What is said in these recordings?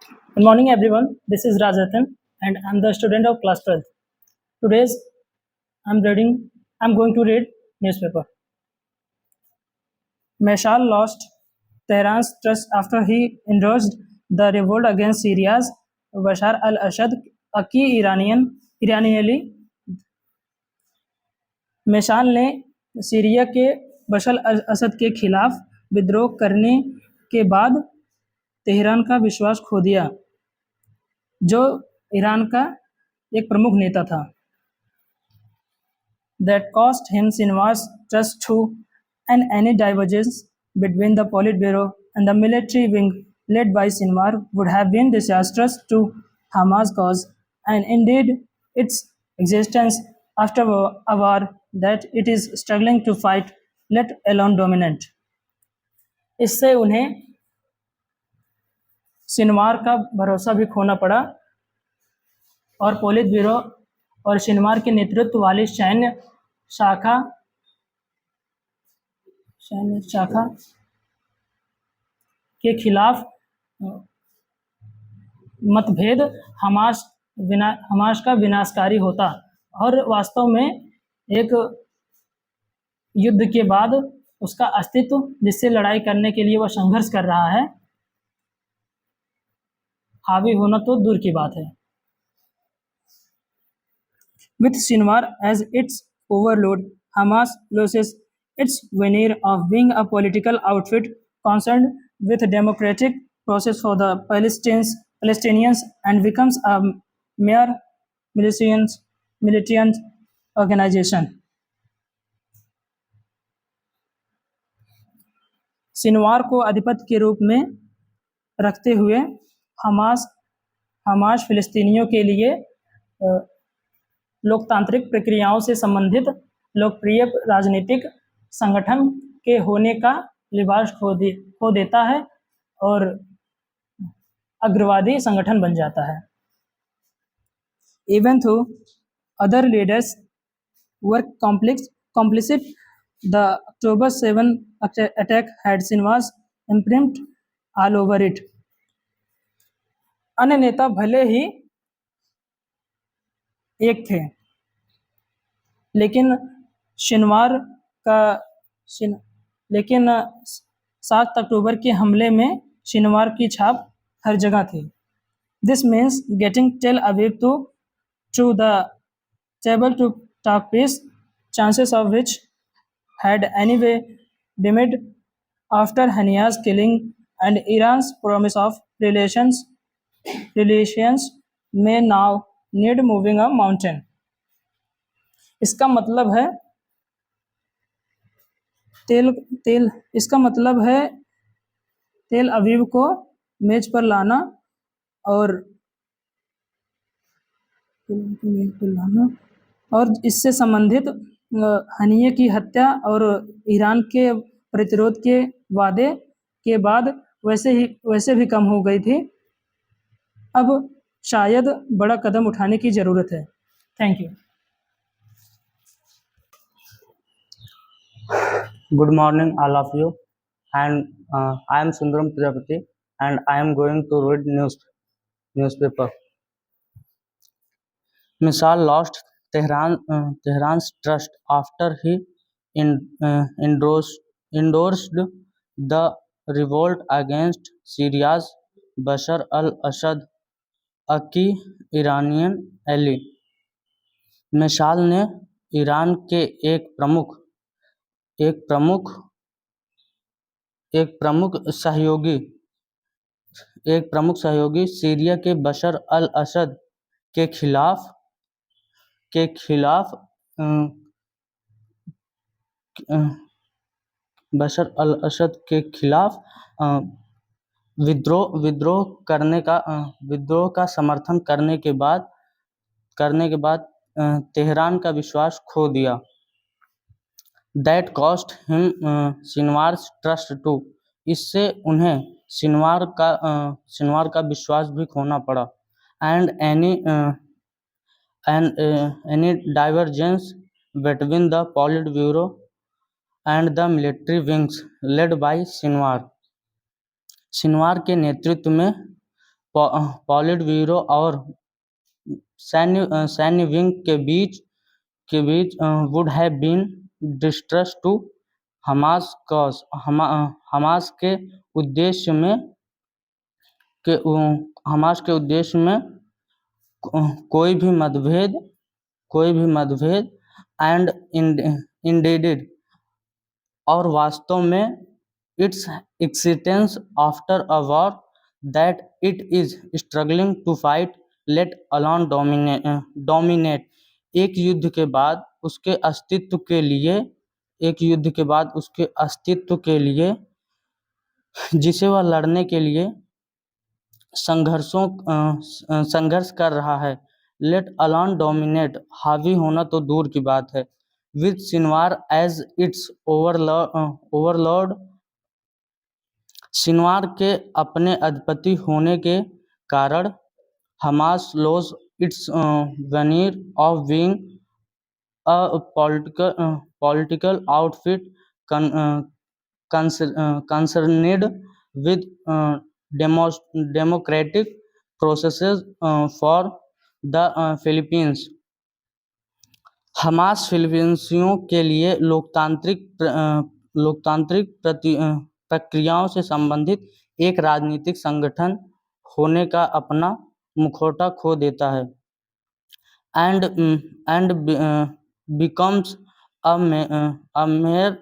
Good morning, everyone. This is Rajathan, and I'm the student of class 12th. Today's I'm going to read newspaper. Mashal lost Tehran's trust after he endorsed the revolt against Syria's Bashar al-Assad. Aki Iranian मशाल ने Syria के बशर al Assad के खिलाफ विद्रोह करने के बाद Tehran का विश्वास खो दिया, जो ईरान का एक प्रमुख नेता था. That cost him Sinwar's trust too, and any divergence between the Politburo and the military wing led by Sinwar would have been disastrous to Hamas' cause, and indeed its existence after a war that it is struggling to fight, let alone dominate. इससे उन्हें Sinwar का भरोसा भी खोना पड़ा और polit bureau और Sinwar के नेतृत्व वाली सैन्य शाखा के खिलाफ मतभेद हमास का विनाशकारी होता और वास्तव में एक युद्ध के बाद उसका अस्तित्व जिससे लड़ाई करने के लिए वह संघर्ष कर रहा है हावी होना तो दूर की बात है. With Sinwar as its overlord, Hamas loses its veneer of being a political outfit concerned with democratic process for the Palestinians and becomes a mere militant organization. Sinwar को आधिपत्य के रूप में रखते हुए हमास फिलिस्तीनियों के लिए लोकतांत्रिक प्रक्रियाओं से संबंधित लोकप्रिय राजनीतिक संगठन के होने का लिबास खो देता है और अग्रवादी संगठन बन जाता है. Even though other leaders were complicit, the October 7 attack had Sinwar's imprint all over it. अन्य नेता भले ही एक थे, लेकिन 7 अक्टूबर के हमले में शिनवार की छाप हर जगह थी. This means getting Tel Aviv to the table to talk peace, chances of which had anyway dimmed after Haniya's killing and Iran's promise of relations may now need moving a mountain. इसका मतलब है तेल अवीव को मेज पर लाना और इससे संबंधित हनिये की हत्या और ईरान के प्रतिरोध के वादे के बाद वैसे भी कम हो गई थी. अब शायद बड़ा कदम उठाने की जरूरत है. Thank you. Good morning, all of you, and I am Sundaram Prajapati, and I am going to read newspaper. Mashal lost Tehran's trust after he endorsed the revolt against Syria's Bashar al-Assad, a key Iranian ally. मशाल ने Iran के एक प्रमुख सहयोगी Syria के बशर al Assad के खिलाफ विद्रोह का समर्थन करने के बाद तेहरान का विश्वास खो दिया. That cost him Sinwar's trust too. इससे उन्हें सिनवार का विश्वास भी खोना पड़ा. And any divergence between the Politburo and the military wings led by Sinwar के नेतृत्व में पॉलिट ब्यूरो और सैन्य विंग के बीच would have been distrust to Hamas cause Hamas के उद्देश्य में के हमास के उद्देश्य में कोई भी मतभेद एंड इंडेडेड और वास्तव में its existence after a war that it is struggling to fight let alone dominate एक युद्ध के बाद उसके अस्तित्व के लिए जिसे वह लड़ने के लिए संघर्ष कर रहा है। लेट अलोन डोमिनेट हावी होना तो दूर की बात है। With Sinwar as its overlord Sinwar के अपने अधिपति होने के कारण Hamas loss its veneer of being a political outfit concerned with democratic processes for the Philippines. Hamas फिलीपींसियों के लिए लोकतांत्रिक प्रक्रियाओं से संबंधित एक राजनीतिक संगठन होने का अपना मुखौटा खो देता है and becomes a mere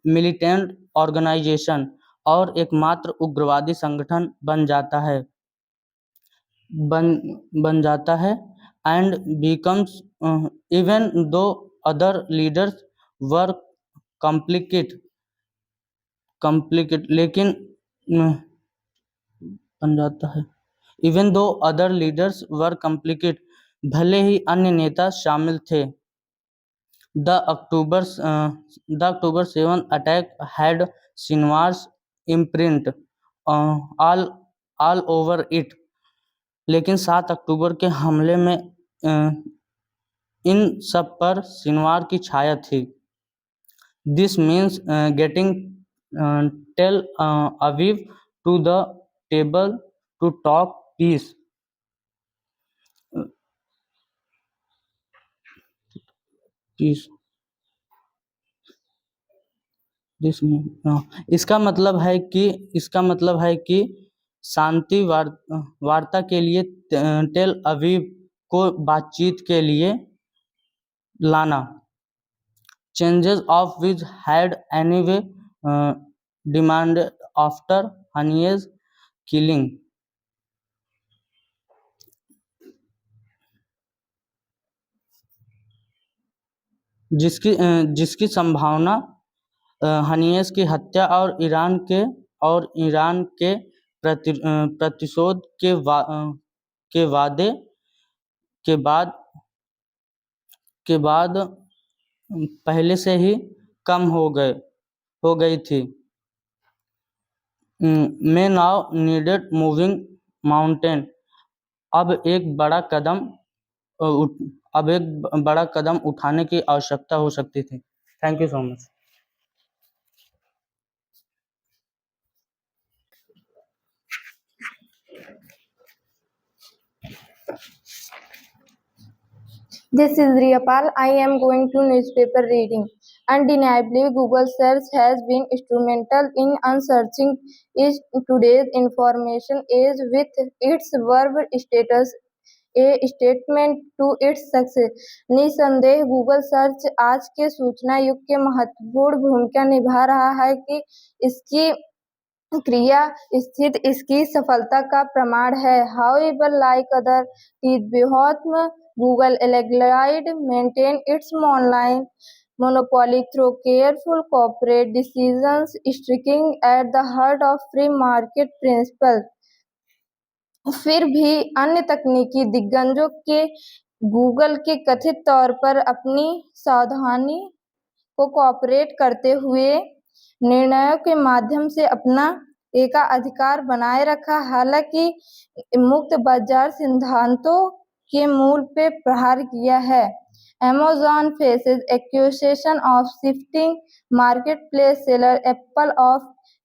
militant organization और एकमात्र उग्रवादी संगठन बन जाता है and becomes even though other leaders were complicate लेकिन बन जाता है even though other leaders were complicate भले ही अन्य नेता शामिल थे। The October 7 attack had Sinwar's imprint all over it. लेकिन 7 अक्टूबर के हमले में इन सब पर सिनवार की छाया थी। This means getting Tel Aviv to the table to talk peace. इसका मतलब है कि शांति वार्ता के लिए टेल अवीव को बातचीत के लिए लाना। Changes of which had anyway demanded after honeys killing जिसकी संभावना हनीस की हत्या और ईरान के प्रतिशोध के वादे के बाद पहले से ही कम हो गई थी। मे नाउ नीडेड मूविंग माउंटेन अब एक बड़ा कदम उठाने की आवश्यकता हो सकती थी। Thank you so much. This is Riyapal. I am going to newspaper reading. Undeniably, Google search has been instrumental in unsearching is today's information age with its verb status a statement to its success. निसंदेह Google search आज के सूचना युग के महत्वपूर्ण भूमिका निभा रहा है कि इसकी क्रिया स्थित इसकी सफलता का प्रमाण है। However, like other behemoths, Google allegedly maintained its online monopoly through careful corporate decisions, striking at the heart of free market principles. फिर भी अन्य तकनीकी दिग्गजों के गूगल के कथित तौर पर अपनी सावधानी को कॉपरेट करते हुए निर्णयों के माध्यम से अपना एकाधिकार बनाए रखा। हालांकि मुक्त बाजार सिद्धांतों के मूल पे प्रहार किया है। Amazon faces accusation of shifting marketplace seller Apple of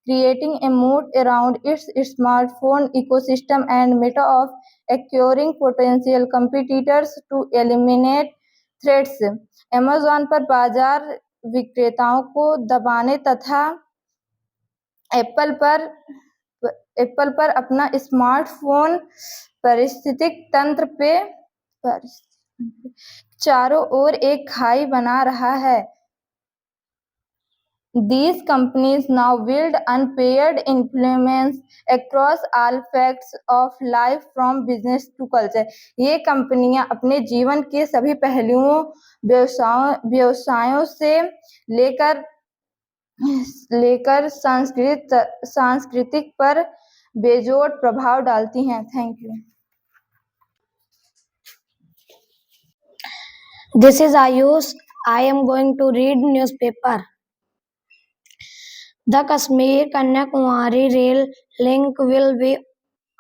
creating a moat around its smartphone ecosystem and Meta of acquiring potential competitors to eliminate threats. Amazon पर बाजार विक्रेताओं को दबाने तथा एप्पल पर अपना स्मार्टफोन पारिस्थितिक तंत्र पे चारों ओर एक खाई बना रहा है. These companies now wield unpaired influence across all facets of life from business to culture. ये कंपनियां अपने जीवन के सभी पहलुओं, व्यवसायों से लेकर सांस्कृतिक पर बेजोड़ प्रभाव डालती हैं. Thank you. This is Ayush. I am going to read newspaper. The Kashmir Kanyakumari rail link will be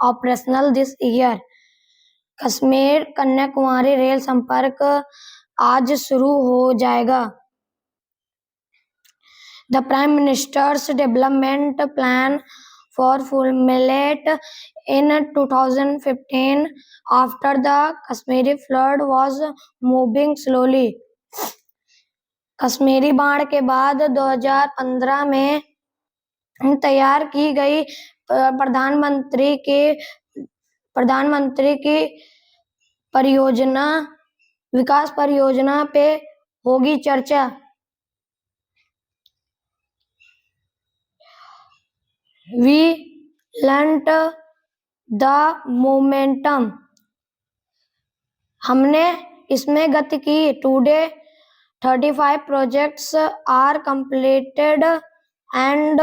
operational this year. Kashmir Kanyakumari rail संपर्क आज शुरू हो जाएगा. The Prime Minister's development plan for formulate in 2015 after the Kashmiri flood was moving slowly. Kashmiri बाढ़ के बाद 2015 में तैयार की गई प्रधानमंत्री की विकास परियोजना पे होगी चर्चा. We learnt the momentum. हमने इसमें गति की. Today 35 projects are completed and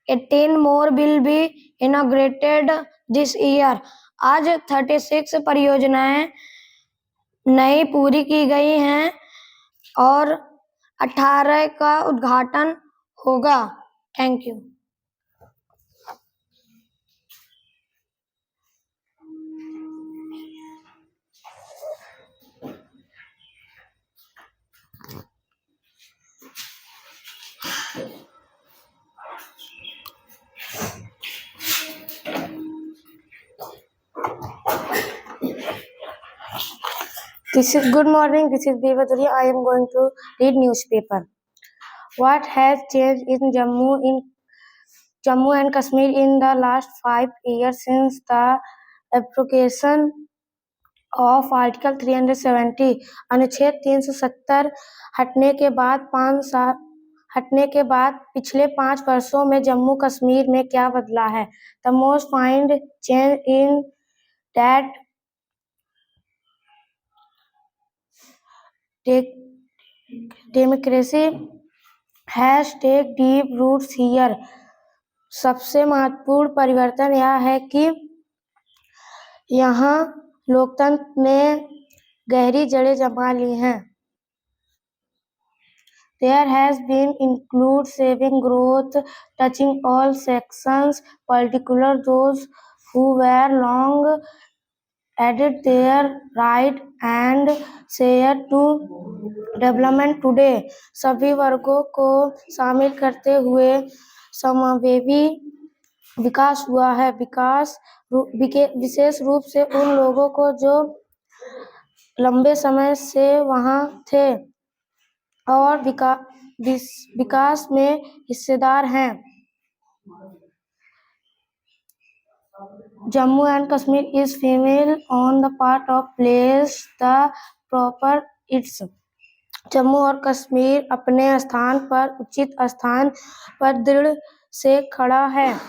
18 more will be inaugurated this year. आज 36 परियोजनाएं नई पूरी की गई हैं और 18 का उद्घाटन होगा. Thank you. Good morning. This is Devaduri. I am going to read newspaper. What has changed in Jammu and Kashmir in the last 5 years since the application of Article 370 अनुच्छेद 370 हटने के बाद पिछले 5 वर्षों में जम्मू कश्मीर में क्या बदला है? The most find change in that democracy has taken deep roots here. सबसे महत्वपूर्ण परिवर्तन यह है कि यहाँ लोकतंत्र ने गहरी जड़ें जमा ली हैं. There has been include saving growth touching all sections, particularly those who were long added their right and share to development today. सभी वर्गों को शामिल करते हुए समावेशी विकास हुआ है. विशेष रूप से उन लोगों को जो लंबे समय से वहां थे और विकास में हिस्सेदार हैं. Jammu and Kashmir is female on the part of place the proper its. Jammu और कश्मीर अपने स्थान पर उचित स्थान पर दृढ़ से खड़ा है.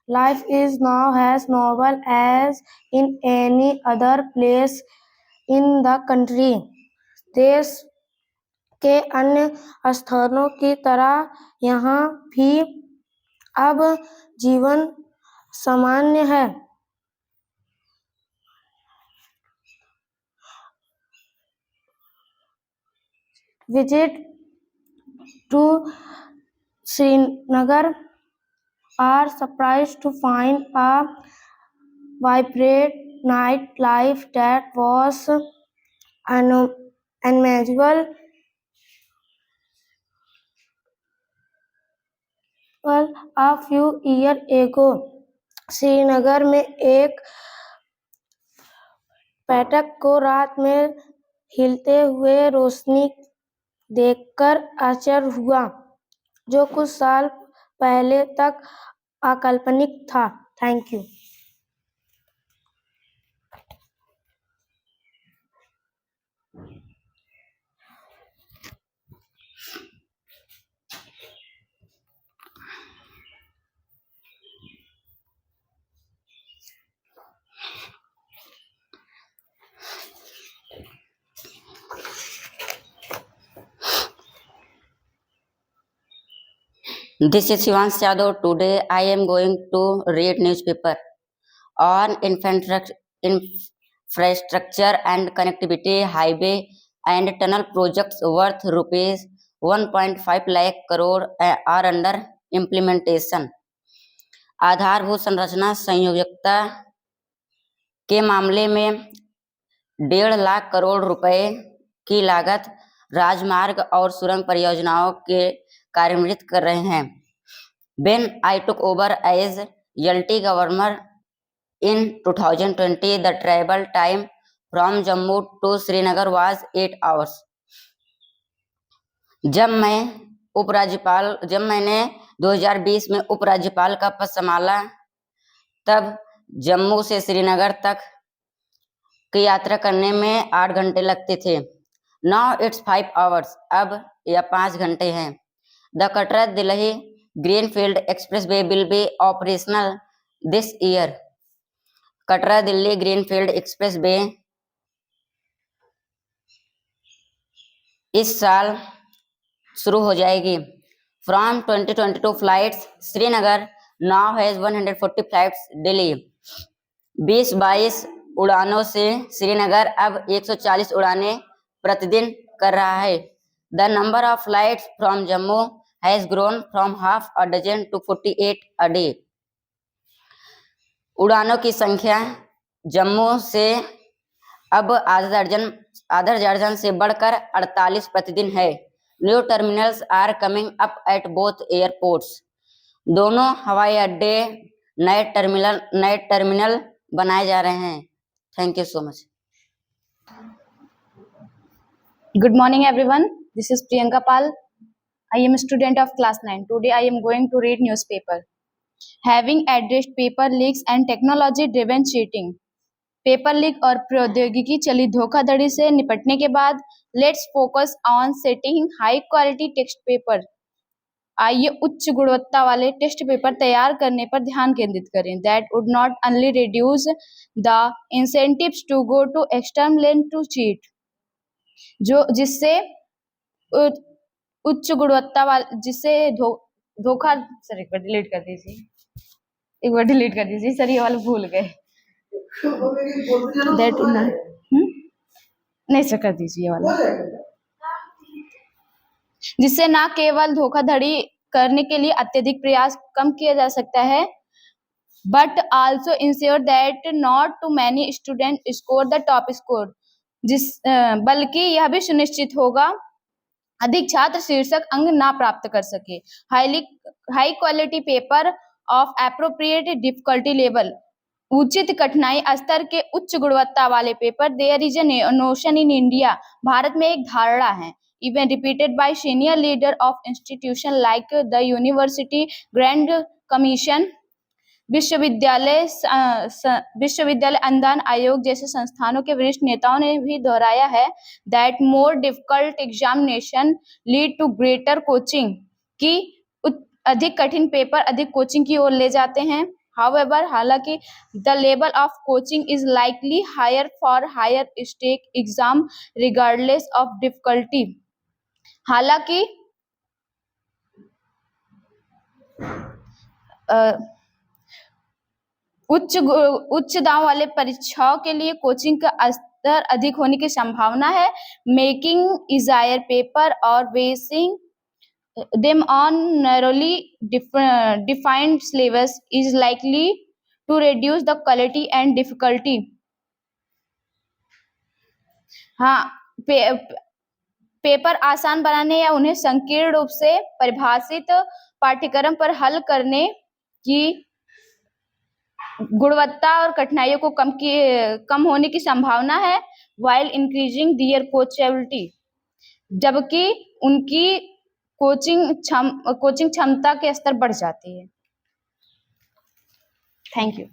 Life is now as novel as in any other place in the country. देश के अन्य स्थानों की तरह यहाँ भी अब जीवन सामान्य है. Visit to Srinagar are surprised to find a vibrant nightlife that was unimaginable a few years ago, Srinagar में एक पर्यटक को रात में हिलते हुए रोशनी देखकर आश्चर्य हुआ, जो कुछ साल पहले तक अकाल्पनिक था। Thank you. This is Shivansh Yadav. Today I am going to read newspaper on infrastructure and connectivity. Highway and tunnel projects worth rupees 1.5 lakh crore are under implementation. आधारभूत संरचना संयोजकता के मामले में 1.5 लाख करोड़ रुपए की लागत राजमार्ग और सुरंग परियोजनाओं के कार्यान्वित कर रहे हैं। When I took over as LT governor in 2020, the travel time from Jammu to Srinagar was 8 hours. जब मैंने 2020 में उपराज्यपाल का पद संभाला, तब जम्मू से श्रीनगर तक की यात्रा करने में 8 घंटे लगते थे। Now it's 5 hours. अब यह 5 घंटे हैं। The Katra Delhi Greenfield Expressway will be operational this year. Katra Delhi greenfield expressway इस साल शुरू हो जाएगी। From 2022 flights, Srinagar now has 140 flights daily. 2022 उड़ानों से श्रीनगर अब 140 उड़ानें प्रतिदिन कर रहा है। The number of flights from Jammu has grown from half a dozen to 48 a day. उड़ानों की संख्या जम्मू से अब आधा दर्जन से बढ़कर 48 प्रतिदिन है। New terminals are coming up at both airports. दोनों हवाई अड्डे नए टर्मिनल बनाए जा रहे हैं। Thank you so much. Good morning everyone. This is Priyanka Pal. I am a student of class 9. Today I am going to read newspaper. Having addressed paper leaks and technology driven cheating. Paper leak और प्रौद्योगिकी चली धोखाधड़ी से निपटने के बाद let's focus on setting high quality text paper. आइए उच्च गुणवत्ता वाले टेक्स्ट पेपर तैयार करने पर ध्यान केंद्रित करें। That would not only reduce the incentives to go to external lane to cheat, जिससे उच्च गुणवत्ता वाले जिससे धोखा सर एक बार डिलीट कर दीजिए सर, ये वाला भूल गए। दैट नहीं सर कर दीजिए वाला, जिससे न केवल धोखाधड़ी करने के लिए अत्यधिक प्रयास कम किया जा सकता है, but also ensure that not too many student score the top score, बल्कि यह भी सुनिश्चित होगा अधिक छात्र शीर्षक अंक ना प्राप्त कर सके। High quality paper of appropriate difficulty level, उचित कठिनाई स्तर के उच्च गुणवत्ता वाले पेपर। There is a notion in India, Bharat में एक धारणा है, even repeated by senior leader of institution like the university grand commission, विश्वविद्यालय अनुदान आयोग जैसे संस्थानों के वरिष्ठ नेताओं ने भी दोहराया है that more difficult examination lead to greater coaching, कि अधिक कठिन पेपर अधिक कोचिंग की ओर ले जाते हैं। However, हालांकि the level of coaching is likely higher for higher stake exam regardless of difficulty. हालांकि उच्च दांव वाले परीक्षाओं के लिए कोचिंग का स्तर अधिक होने की संभावना है। मेकिंग easier पेपर और basin them on narrowly defined syllabus is likely to reduce the quality and difficulty. हाँ, पेपर आसान बनाने या उन्हें संकीर्ण रूप से परिभाषित पाठ्यक्रम पर हल करने की गुणवत्ता और कठिनाइयों को कम होने की संभावना है, while increasing their coachability, जबकि उनकी कोचिंग क्षमता के स्तर बढ़ जाती है। Thank you.